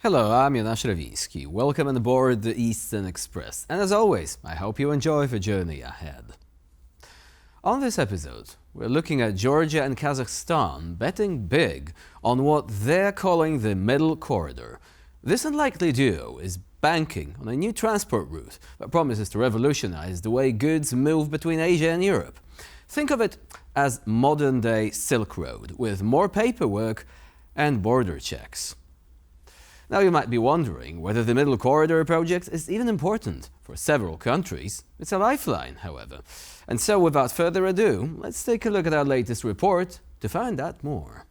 Hello, I'm Jonasz Rewiński. Welcome on board the Eastern Express. And as always, I hope you enjoy the journey ahead. On this episode, we're looking at Georgia and Kazakhstan betting big on what they're calling the Middle Corridor. This unlikely duo is banking on a new transport route that promises to revolutionize the way goods move between Asia and Europe. Think of it as modern-day Silk Road, with more paperwork and border checks. Now you might be wondering whether the Middle Corridor project is even important. For several countries, it's a lifeline, however. And so without further ado, let's take a look at our latest report to find out more.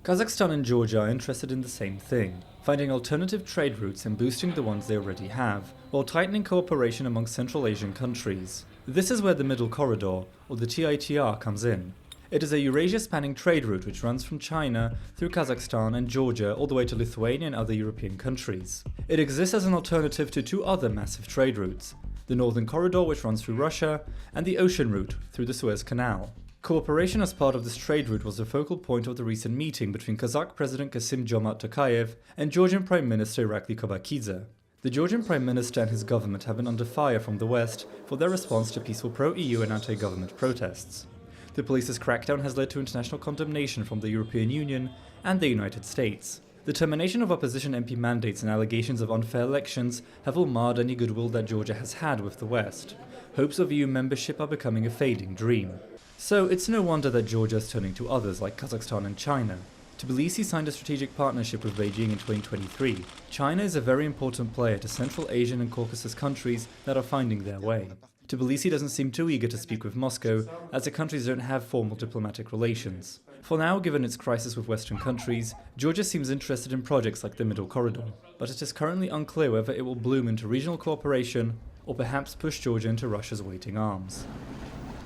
Kazakhstan and Georgia are interested in the same thing, finding alternative trade routes and boosting the ones they already have, while tightening cooperation among Central Asian countries. This is where the Middle Corridor, or the TITR, comes in. It is a Eurasia-spanning trade route which runs from China through Kazakhstan and Georgia all the way to Lithuania and other European countries. It exists as an alternative to two other massive trade routes, the Northern Corridor which runs through Russia and the ocean route through the Suez Canal. Cooperation as part of this trade route was the focal point of the recent meeting between Kazakh President Kassym-Jomart Tokayev and Georgian Prime Minister Irakli Kobakidze. The Georgian Prime Minister and his government have been under fire from the West for their response to peaceful pro-EU and anti-government protests. The police's crackdown has led to international condemnation from the European Union and the United States. The termination of opposition MP mandates and allegations of unfair elections have all marred any goodwill that Georgia has had with the West. Hopes of EU membership are becoming a fading dream. So it's no wonder that Georgia is turning to others like Kazakhstan and China. Tbilisi signed a strategic partnership with Beijing in 2023. China is a very important player to Central Asian and Caucasus countries that are finding their way. Tbilisi doesn't seem too eager to speak with Moscow, as the countries don't have formal diplomatic relations. For now, given its crisis with Western countries, Georgia seems interested in projects like the Middle Corridor, but it is currently unclear whether it will bloom into regional cooperation or perhaps push Georgia into Russia's waiting arms.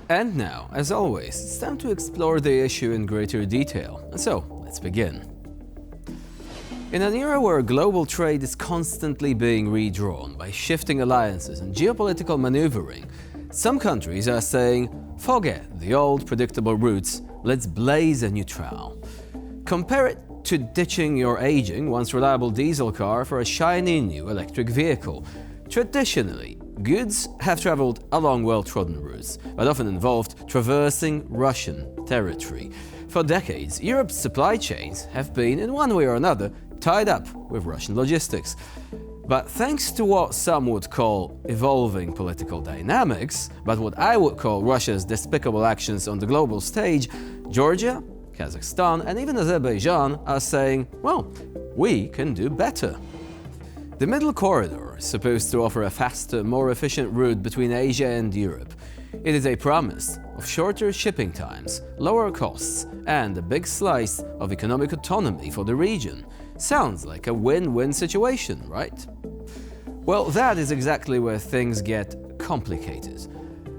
And now, as always, it's time to explore the issue in greater detail. And so, let's begin. In an era where global trade is constantly being redrawn by shifting alliances and geopolitical maneuvering, some countries are saying, forget the old predictable routes, let's blaze a new trail. Compare it to ditching your aging, once reliable diesel car for a shiny new electric vehicle. Traditionally, goods have traveled along well-trodden routes, but often involved traversing Russian territory. For decades, Europe's supply chains have been, in one way or another, tied up with Russian logistics. But thanks to what some would call evolving political dynamics, but what I would call Russia's despicable actions on the global stage, Georgia, Kazakhstan and even Azerbaijan are saying, well, we can do better. The Middle Corridor is supposed to offer a faster, more efficient route between Asia and Europe. It is a promise of shorter shipping times, lower costs, and a big slice of economic autonomy for the region. Sounds like a win-win situation, right? Well, that is exactly where things get complicated.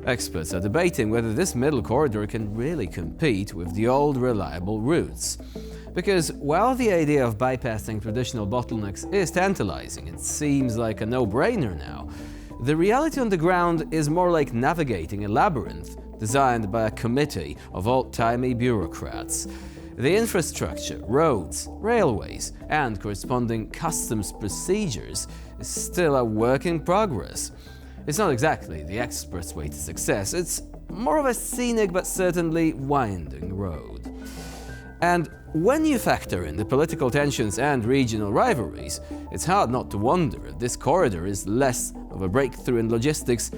Experts are debating whether this Middle Corridor can really compete with the old reliable routes. Because while the idea of bypassing traditional bottlenecks is tantalizing, it seems like a no-brainer now, the reality on the ground is more like navigating a labyrinth designed by a committee of old-timey bureaucrats. The infrastructure, roads, railways, and corresponding customs procedures is still a work in progress. It's not exactly the express way to success, it's more of a scenic but certainly winding road. And when you factor in the political tensions and regional rivalries, it's hard not to wonder if this corridor is less of a breakthrough in logistics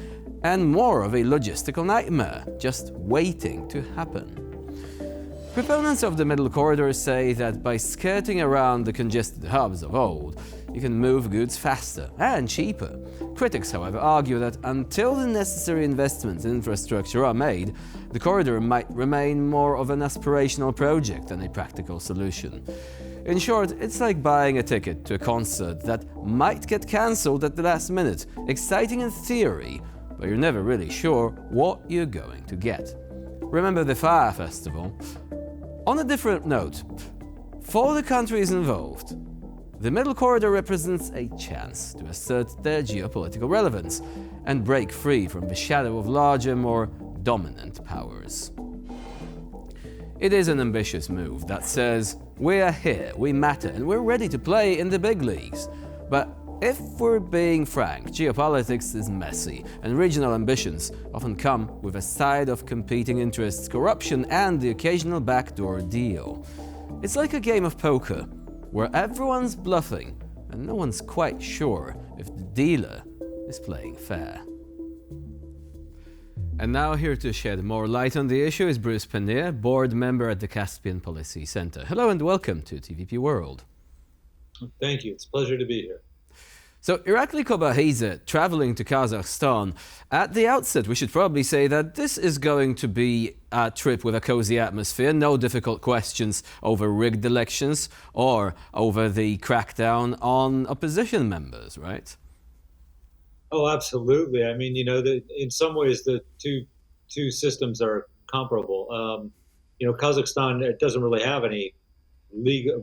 and more of a logistical nightmare, just waiting to happen. Proponents of the Middle Corridor say that by skirting around the congested hubs of old, you can move goods faster and cheaper. Critics, however, argue that until the necessary investments in infrastructure are made, the corridor might remain more of an aspirational project than a practical solution. In short, it's like buying a ticket to a concert that might get cancelled at the last minute. Exciting in theory, but you're never really sure what you're going to get. Remember the Fire Festival? On a different note, for the countries involved, the Middle Corridor represents a chance to assert their geopolitical relevance and break free from the shadow of larger, more dominant powers. It is an ambitious move that says, we're here, we matter, and we're ready to play in the big leagues. But if we're being frank, geopolitics is messy, and regional ambitions often come with a side of competing interests, corruption, and the occasional backdoor deal. It's like a game of poker, where everyone's bluffing, and no one's quite sure if the dealer is playing fair. And now here to shed more light on the issue is Bruce Pannier, board member at the Caspian Policy Center. Hello and welcome to TVP World. Thank you. It's a pleasure to be here. So, Irakli Kobakhidze traveling to Kazakhstan. At the outset, we should probably say that this is going to be a trip with a cozy atmosphere, no difficult questions over rigged elections or over the crackdown on opposition members, right? Oh, absolutely. I mean, in some ways, the two systems are comparable. Kazakhstan, it doesn't really have any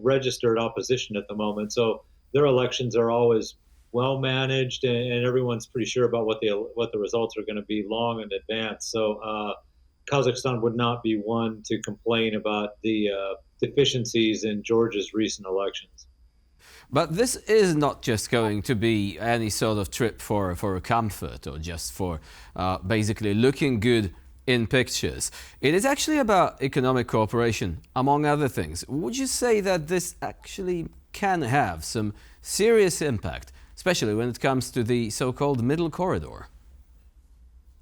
registered opposition at the moment, so their elections are always well managed, and everyone's pretty sure about what the results are going to be long in advance. So Kazakhstan would not be one to complain about the deficiencies in Georgia's recent elections. But this is not just going to be any sort of trip for comfort or just for basically looking good in pictures. It is actually about economic cooperation, among other things. Would you say that this actually can have some serious impact, especially when it comes to the so-called middle corridor?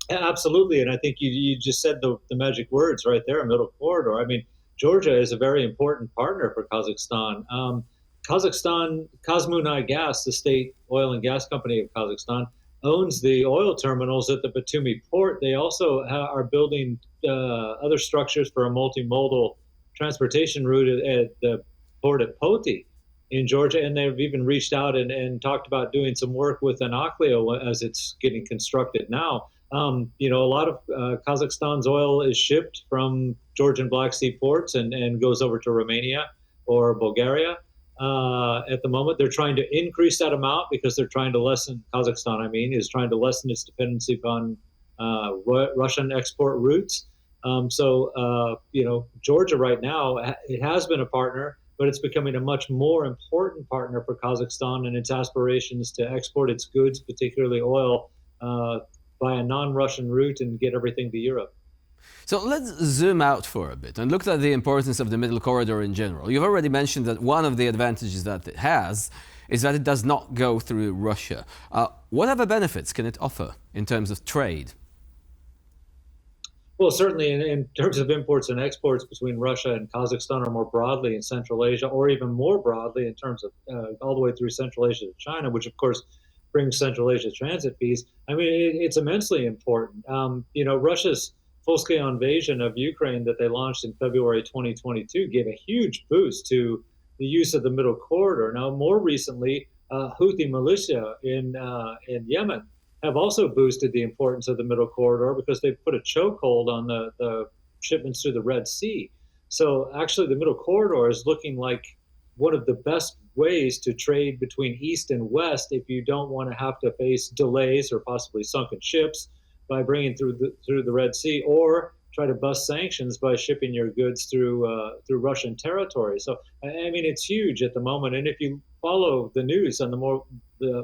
Absolutely, and I think you just said the magic words right there, middle corridor. I mean, Georgia is a very important partner for Kazakhstan. Kazakhstan, Kazmunay Gas, the state oil and gas company of Kazakhstan, owns the oil terminals at the Batumi port. They also are building other structures for a multimodal transportation route at the port at Poti in Georgia, and they've even reached out and talked about doing some work with Anaklio as it's getting constructed now. A lot of Kazakhstan's oil is shipped from Georgian Black Sea ports and goes over to Romania or Bulgaria. At the moment, they're trying to increase that amount because they're trying to Kazakhstan, is trying to lessen its dependency on Russian export routes. Georgia right now, it has been a partner, but it's becoming a much more important partner for Kazakhstan and its aspirations to export its goods, particularly oil, by a non-Russian route and get everything to Europe. So let's zoom out for a bit and look at the importance of the middle corridor in general. You've already mentioned that one of the advantages that it has is that it does not go through Russia. What other benefits can it offer in terms of trade? Well, certainly in terms of imports and exports between Russia and Kazakhstan, or more broadly in Central Asia, or even more broadly in terms of all the way through Central Asia to China, which of course brings Central Asia transit fees. It's immensely important. Russia's full-scale invasion of Ukraine that they launched in February 2022 gave a huge boost to the use of the middle corridor. Now, more recently, Houthi militia in Yemen have also boosted the importance of the middle corridor because they've put a chokehold on the shipments through the Red Sea. So actually, the middle corridor is looking like one of the best ways to trade between East and West if you don't want to have to face delays or possibly sunken ships by bringing through the Red Sea, or try to bust sanctions by shipping your goods through Russian territory. So it's huge at the moment. And if you follow the news on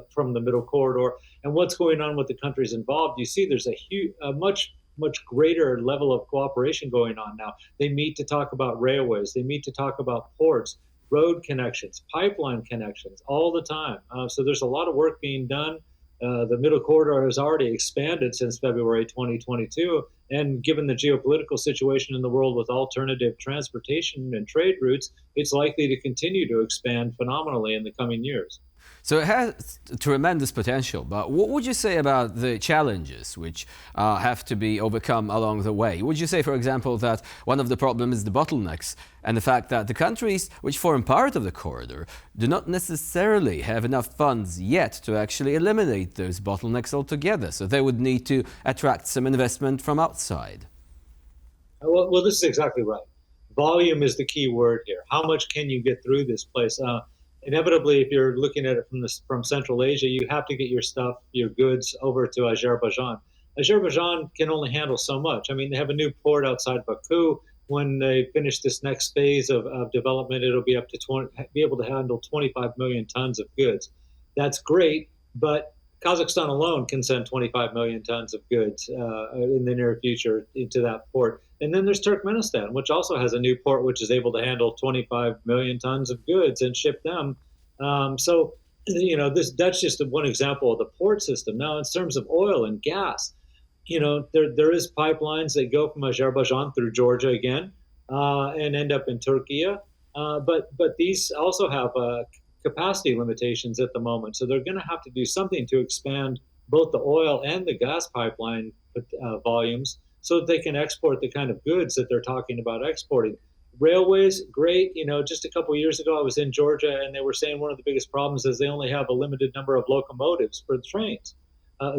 from the middle corridor and what's going on with the countries involved, you see there's a much greater level of cooperation going on now. They meet to talk about railways. They meet to talk about ports, road connections, pipeline connections all the time. So there's a lot of work being done. The middle corridor has already expanded since February 2022, and given the geopolitical situation in the world with alternative transportation and trade routes, it's likely to continue to expand phenomenally in the coming years. So it has tremendous potential, but what would you say about the challenges which have to be overcome along the way? Would you say, for example, that one of the problems is the bottlenecks and the fact that the countries which form part of the corridor do not necessarily have enough funds yet to actually eliminate those bottlenecks altogether, so they would need to attract some investment from outside? Well, this is exactly right. Volume is the key word here. How much can you get through this place? Inevitably, if you're looking at it from Central Asia, you have to get your goods over to Azerbaijan. Azerbaijan can only handle so much. They have a new port outside Baku. when they finish this next phase of development, it'll be up to be able to handle 25 million tons of goods. That's great, but Kazakhstan alone can send 25 million tons of goods in the near future into that port. And then there's Turkmenistan, which also has a new port which is able to handle 25 million tons of goods and ship them. So, that's just one example of the port system. Now, in terms of oil and gas, there is pipelines that go from Azerbaijan through Georgia again and end up in Turkey. But these also have capacity limitations at the moment. So they're going to have to do something to expand both the oil and the gas pipeline volumes so that they can export the kind of goods that they're talking about exporting. Railways, great. Just a couple of years ago, I was in Georgia, and they were saying one of the biggest problems is they only have a limited number of locomotives for the trains.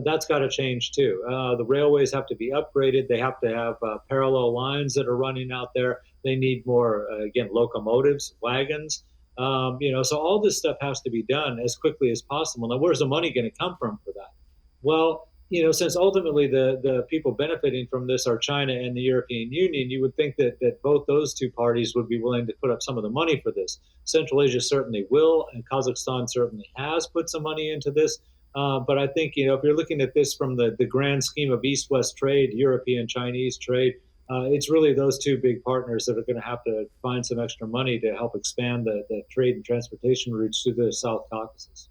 That's got to change too. The railways have to be upgraded. They have to have parallel lines that are running out there. They need more, again, locomotives, wagons. So all this stuff has to be done as quickly as possible. Now, where's the money going to come from for that? Well, since ultimately the people benefiting from this are China and the European Union, you would think that both those two parties would be willing to put up some of the money for this. Central Asia certainly will, and Kazakhstan certainly has put some money into this. But I think, if you're looking at this from the grand scheme of East-West trade, European-Chinese trade, it's really those two big partners that are going to have to find some extra money to help expand the trade and transportation routes to the South Caucasus.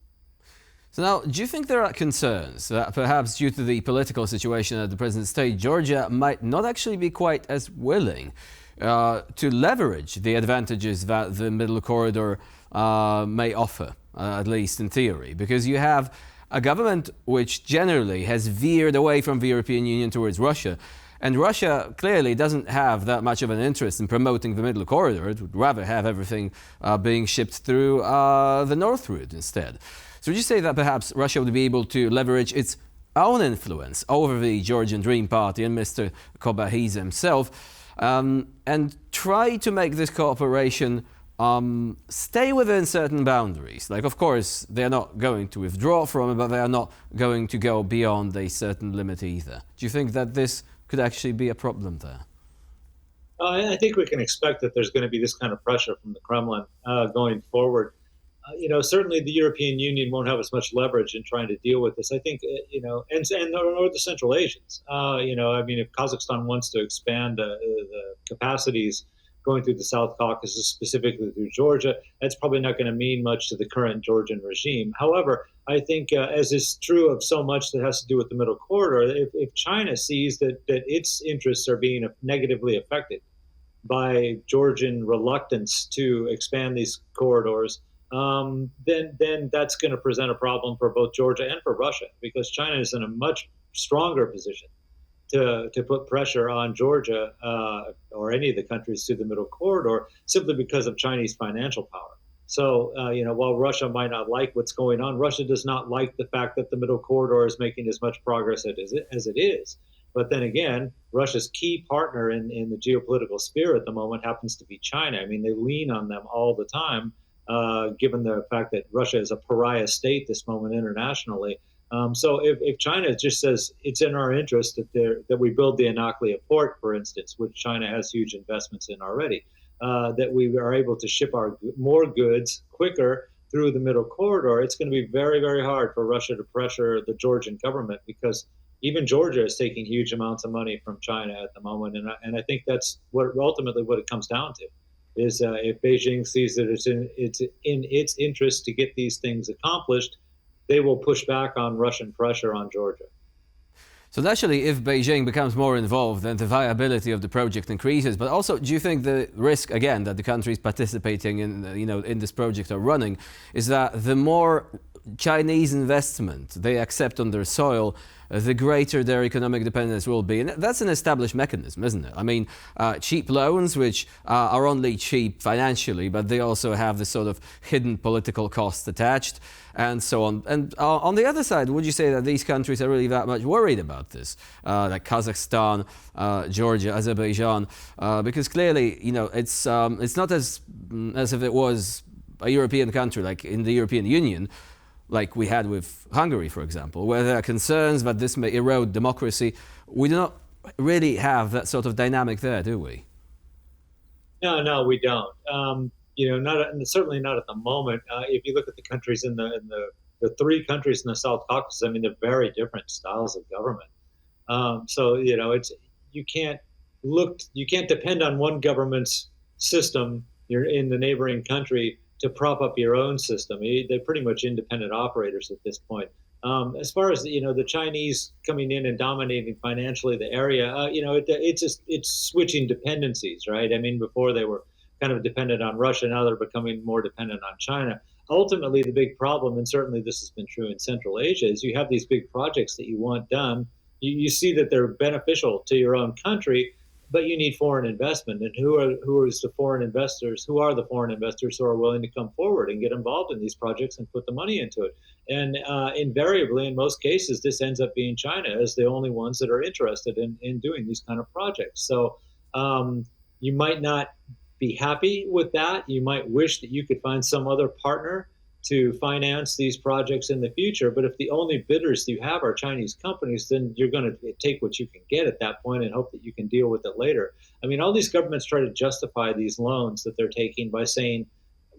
So now, do you think there are concerns that perhaps due to the political situation at the present state, Georgia might not actually be quite as willing to leverage the advantages that the Middle Corridor may offer, at least in theory? Because you have a government which generally has veered away from the European Union towards Russia. And Russia clearly doesn't have that much of an interest in promoting the Middle Corridor. It would rather have everything being shipped through the North Route instead. So would you say that perhaps Russia would be able to leverage its own influence over the Georgian Dream Party and Mr. Kobahiz himself and try to make this cooperation stay within certain boundaries? Like, of course, they're not going to withdraw from it, but they are not going to go beyond a certain limit either. Do you think that this could actually be a problem there? I think we can expect that there's going to be this kind of pressure from the Kremlin going forward. Certainly the European Union won't have as much leverage in trying to deal with this. I think, or the Central Asians. If Kazakhstan wants to expand the capacities going through the South Caucasus, specifically through Georgia, that's probably not going to mean much to the current Georgian regime. However, I think, as is true of so much that has to do with the Middle Corridor, if China sees that its interests are being negatively affected by Georgian reluctance to expand these corridors, then that's going to present a problem for both Georgia and for Russia, because China is in a much stronger position to put pressure on Georgia or any of the countries through the Middle Corridor simply because of Chinese financial power. So, while Russia might not like what's going on, Russia does not like the fact that the Middle Corridor is making as much progress as it is. But then again, Russia's key partner in the geopolitical sphere at the moment happens to be China. I mean, they lean on them all the time, given the fact that Russia is a pariah state this moment internationally. So if China just says it's in our interest that we build the Anaklia port, for instance, which China has huge investments in already, that we are able to ship more goods quicker through the Middle Corridor, it's going to be very, very hard for Russia to pressure the Georgian government, because even Georgia is taking huge amounts of money from China at the moment. And I think that's ultimately what it comes down to, is if Beijing sees that it's in its interest to get these things accomplished, they will push back on Russian pressure on Georgia. So naturally, if Beijing becomes more involved, then the viability of the project increases. But also, do you think the risk, again, that the countries participating in this project are running, is that the more Chinese investment they accept on their soil, the greater their economic dependence will be? And that's an established mechanism, isn't it? I mean, cheap loans, which are only cheap financially, but they also have this sort of hidden political cost attached, and so on. And on the other side, would you say that these countries are really that much worried about this? Like Kazakhstan, Georgia, Azerbaijan, because clearly, it's not as if it was a European country, like in the European Union, like we had with Hungary, for example, where there are concerns that this may erode democracy. We do not really have that sort of dynamic there, do we? No, we don't. Not certainly not at the moment. If you look at the countries the three countries in the South Caucasus, I mean, they're very different styles of government. So it's you can't depend on one government's system. You're in the neighboring country to prop up your own system. They're pretty much independent operators at this point. As far as the Chinese coming in and dominating financially the area, it's switching dependencies, right? I mean, before they were kind of dependent on Russia, now they're becoming more dependent on China. Ultimately, the big problem, and certainly this has been true in Central Asia, is you have these big projects that you want done. You see that they're beneficial to your own country, but you need foreign investment. And who are the foreign investors? Who are the foreign investors who are willing to come forward and get involved in these projects and put the money into it? And invariably, in most cases, this ends up being China as the only ones that are interested in doing these kind of projects. So you might not be happy with that. You might wish that you could find some other partner to finance these projects in the future. But if the only bidders you have are Chinese companies, then you're going to take what you can get at that point and hope that you can deal with it later. I mean, all these governments try to justify these loans that they're taking by saying,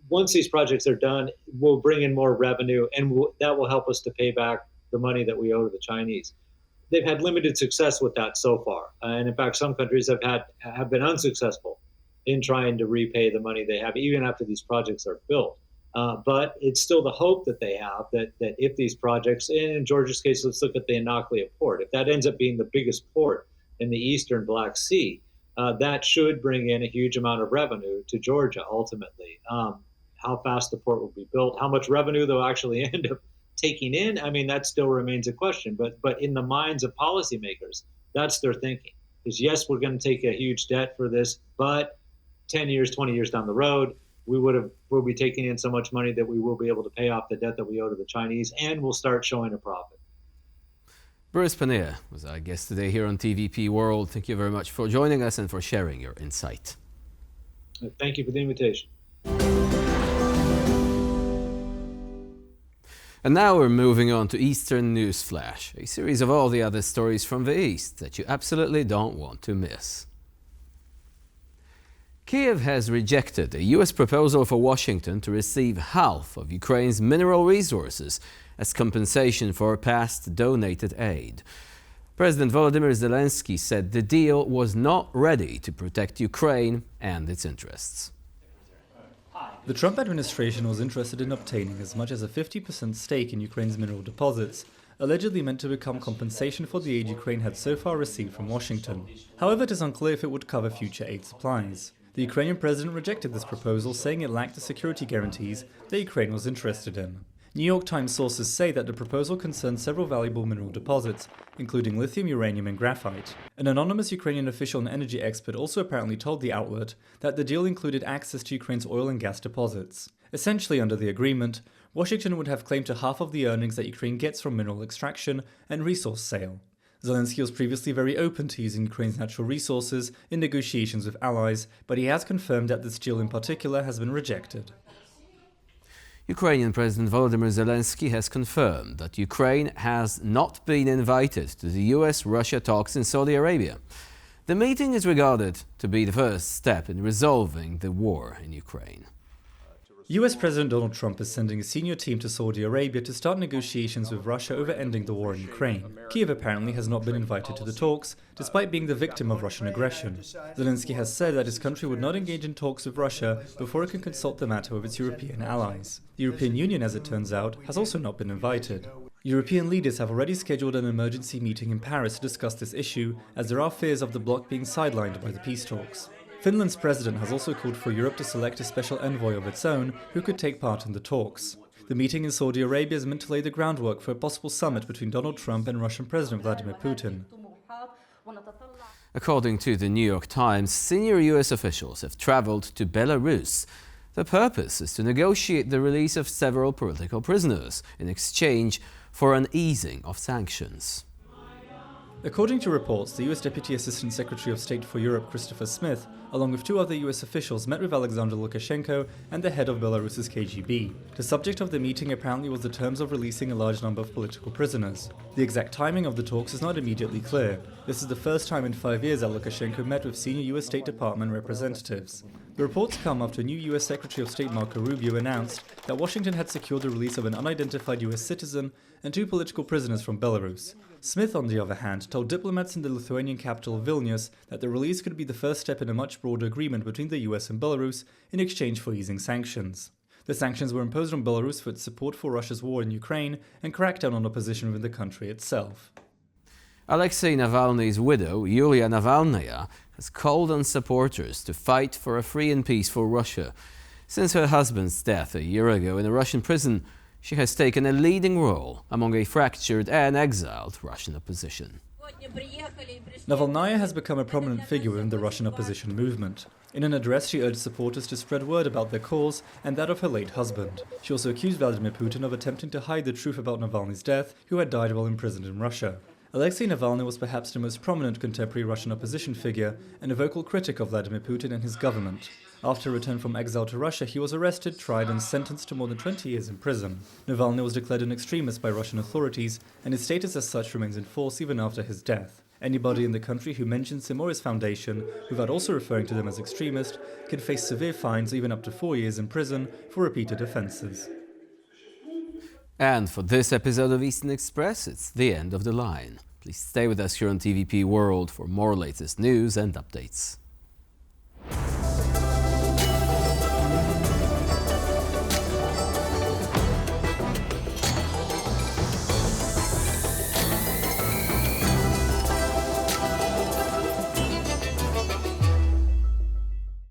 once these projects are done, we'll bring in more revenue and that will help us to pay back the money that we owe to the Chinese. They've had limited success with that so far. And in fact, some countries have been unsuccessful in trying to repay the money they have, even after these projects are built. But it's still the hope that they have that if these projects, in Georgia's case, let's look at the Anaklia port, if that ends up being the biggest port in the eastern Black Sea, that should bring in a huge amount of revenue to Georgia ultimately. How fast the port will be built, how much revenue they'll actually end up taking in, I mean, that still remains a question. But in the minds of policymakers, that's their thinking, is yes, we're going to take a huge debt for this, but 10 years, 20 years down the road, we'll be taking in so much money that we will be able to pay off the debt that we owe to the Chinese, and we'll start showing a profit. Boris Panea was our guest today here on TVP World. Thank you very much for joining us and for sharing your insight. Thank you for the invitation. And now we're moving on to Eastern News Flash, a series of all the other stories from the East that you absolutely don't want to miss. Kiev has rejected a U.S. proposal for Washington to receive half of Ukraine's mineral resources as compensation for past donated aid. President Volodymyr Zelensky said the deal was not ready to protect Ukraine and its interests. The Trump administration was interested in obtaining as much as a 50% stake in Ukraine's mineral deposits, allegedly meant to become compensation for the aid Ukraine had so far received from Washington. However, it is unclear if it would cover future aid supplies. The Ukrainian president rejected this proposal, saying it lacked the security guarantees that Ukraine was interested in. New York Times sources say that the proposal concerns several valuable mineral deposits, including lithium, uranium and graphite. An anonymous Ukrainian official and energy expert also apparently told the outlet that the deal included access to Ukraine's oil and gas deposits. Essentially, under the agreement, Washington would have claim to half of the earnings that Ukraine gets from mineral extraction and resource sale. Zelensky was previously very open to using Ukraine's natural resources in negotiations with allies, but he has confirmed that this deal in particular has been rejected. Ukrainian President Volodymyr Zelensky has confirmed that Ukraine has not been invited to the US-Russia talks in Saudi Arabia. The meeting is regarded to be the first step in resolving the war in Ukraine. US President Donald Trump is sending a senior team to Saudi Arabia to start negotiations with Russia over ending the war in Ukraine. Kiev apparently has not been invited to the talks, despite being the victim of Russian aggression. Zelensky has said that his country would not engage in talks with Russia before it can consult the matter with its European allies. The European Union, as it turns out, has also not been invited. European leaders have already scheduled an emergency meeting in Paris to discuss this issue, as there are fears of the bloc being sidelined by the peace talks. Finland's president has also called for Europe to select a special envoy of its own who could take part in the talks. The meeting in Saudi Arabia is meant to lay the groundwork for a possible summit between Donald Trump and Russian President Vladimir Putin. According to the New York Times, senior US officials have traveled to Belarus. The purpose is to negotiate the release of several political prisoners in exchange for an easing of sanctions. According to reports, the US Deputy Assistant Secretary of State for Europe, Christopher Smith, along with two other US officials, met with Alexander Lukashenko and the head of Belarus's KGB. The subject of the meeting apparently was the terms of releasing a large number of political prisoners. The exact timing of the talks is not immediately clear. This is the first time in 5 years that Lukashenko met with senior US State Department representatives. The reports come after new US Secretary of State Marco Rubio announced that Washington had secured the release of an unidentified US citizen and 2 political prisoners from Belarus. Smith, on the other hand, told diplomats in the Lithuanian capital Vilnius that the release could be the first step in a much broader agreement between the US and Belarus in exchange for easing sanctions. The sanctions were imposed on Belarus for its support for Russia's war in Ukraine and crackdown on opposition within the country itself. Alexei Navalny's widow, Yulia Navalnaya, has called on supporters to fight for a free and peaceful Russia. Since her husband's death a year ago in a Russian prison, she has taken a leading role among a fractured and exiled Russian opposition. Navalnaya has become a prominent figure within the Russian opposition movement. In an address, she urged supporters to spread word about their cause and that of her late husband. She also accused Vladimir Putin of attempting to hide the truth about Navalny's death, who had died while imprisoned in Russia. Alexei Navalny was perhaps the most prominent contemporary Russian opposition figure and a vocal critic of Vladimir Putin and his government. After a return from exile to Russia, he was arrested, tried and sentenced to more than 20 years in prison. Navalny was declared an extremist by Russian authorities, and his status as such remains in force even after his death. Anybody in the country who mentions him or his foundation, without also referring to them as extremist, can face severe fines, even up to 4 years in prison, for repeated offences. And for this episode of Eastern Express, it's the end of the line. Please stay with us here on TVP World for more latest news and updates.